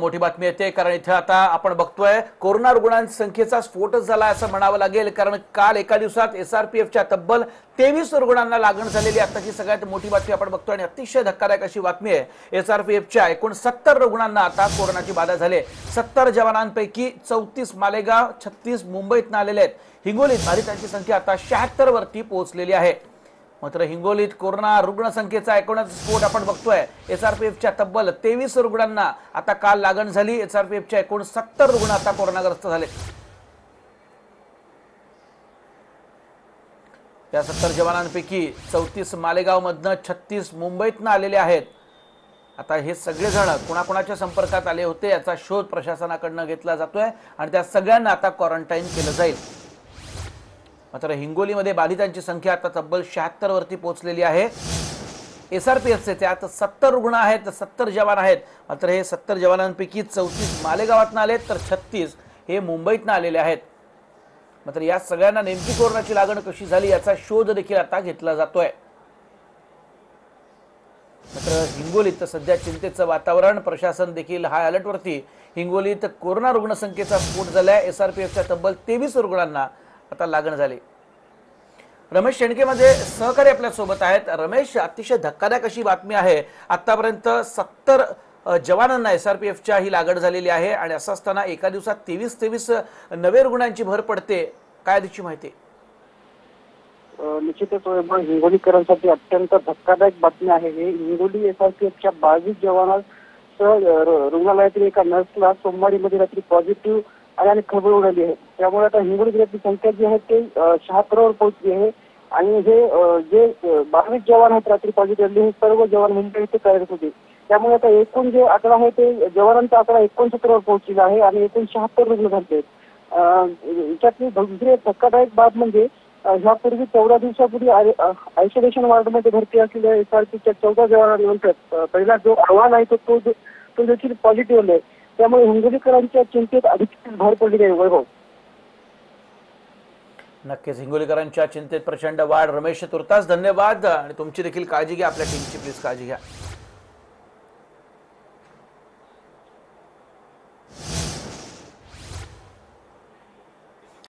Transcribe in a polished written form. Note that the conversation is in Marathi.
मोठी बातमी येते कारण इथे आता आपण बघतोय कोरोना रुग्णांच्या संख्येचा स्फोटच झाला असं म्हणावं लागेल। कारण काल एका दिवसात एसआरपीएफच्या तब्बल 23 रुग्णांना लागण झालेली आताची सगळ्यात मोठी बातमी आपण बघतोय आणि अतिशय धक्कादायक अशी बातमी आहे। एसआरपीएफच्या एकूण 70 रुग्णांना आता कोरोनाची बाधा झाली। 70 जवानांपैकी 34 मालेगाव 36 मुंबईत आलेले आहेत। हिंगोलीत बाधितांची संख्या आता 76 वरती पोहोचलेली आहे। मात्र हिंगोलीत कोरोना रुग्णसंख्येचा एकूणच स्फोट आपण बघतोय। एसआरपीएफच्या तब्बल 23 रुग्णांना आता काल लागण झाली। एसआरपीएफच्या एकूण 70 रुग्ण आता कोरोनाग्रस्त झाले। या 70 जवानांपैकी 34 मालेगाव मधनं 36 मुंबईतनं आलेले आहेत। आता हे सगळे जण कोणाकोणाच्या संपर्कात आले होते याचा शोध प्रशासनाकडून घेतला जातोय आणि त्या सगळ्यांना आता क्वारंटाईन केलं जाईल। मात्र हिंगोलीमध्ये बाधितांची संख्या आता तब्बल 76 वरती पोहोचलेली आहे। एसआरपीएफचे त्यात 70 रुग्ण आहेत, 70 जवान आहेत। मात्र हे 70 जवानांपैकी 34 मालेगावातून आलेत तर 36 हे मुंबईतून आलेले आहेत। मात्र या सगळ्यांना नेमकी कोरोनाची लागण कशी झाली याचा शोध देखील आता घेतला जातोय। मात्र हिंगोलीत सध्या चिंतेचं वातावरण, प्रशासन देखील हाय अलर्ट वरती। हिंगोलीत कोरोना रुग्णसंख्येचा स्फोट झालाय। एसआरपीएफच्या तब्बल 23 रुग्णांना आता लागण झाली। रमेश शेणके मध्ये सहकारी आपल्या सोबत आहेत। रमेश, अतिशय धक्कादायक अशी बातमी आहे। आतापर्यंत 70 जवानांना एसआरपीएफच्या ही लागण झालेली आहे आणि असं असताना एका दिवसात 23 नवे रुग्णांची भर पडते। काय त्याची माहिती? निश्चितच हिंगोलीकरांसाठी अत्यंत धक्कादायक बातमी आहे। हिंगोली एसआरपीएफच्या 22 जवानांसह रुग्णालयातील एका नर्सला सोमवारी मध्यरात्री पॉझिटिव्ह आणि खबर उडाली आहे। त्यामुळे आता हिंगोली जिल्ह्याची संख्या जी आहे ते 76 वर पोहोचली आहे आणि हे जे 22 जवान आहेत रात्री पॉझिटिव्ह हे सर्व जवान मुंबई येथे कार्यरत होते। त्यामुळे आता एकूण जे आकडा आहे ते जवानांचा आकडा 69 वर पोहोचलेला आहे आणि एकूण 76 रुग्ण झाले आहेत। याच्यातली दुसरी धक्कादायक बाब म्हणजे ह्यापूर्वी 14 दिवसापूर्वी आयसोलेशन वॉर्डमध्ये भरती असलेल्या एसआरपीच्या 14 जवानांनंतर पहिला जो अहवाल आहे तो देखील पॉझिटिव्ह आले। त्यामुळे हिंगोलीकरांच्या चिंतेत अधिक भर पडली आहे। वैभव, नक्कीच हिंगोलीकरांच्या चिंतेत प्रचंड वाढ। रमेश, तुर्तास धन्यवाद आणि तुमची देखील काळजी घ्या, आपल्या टीमची प्लीज काळजी घ्या।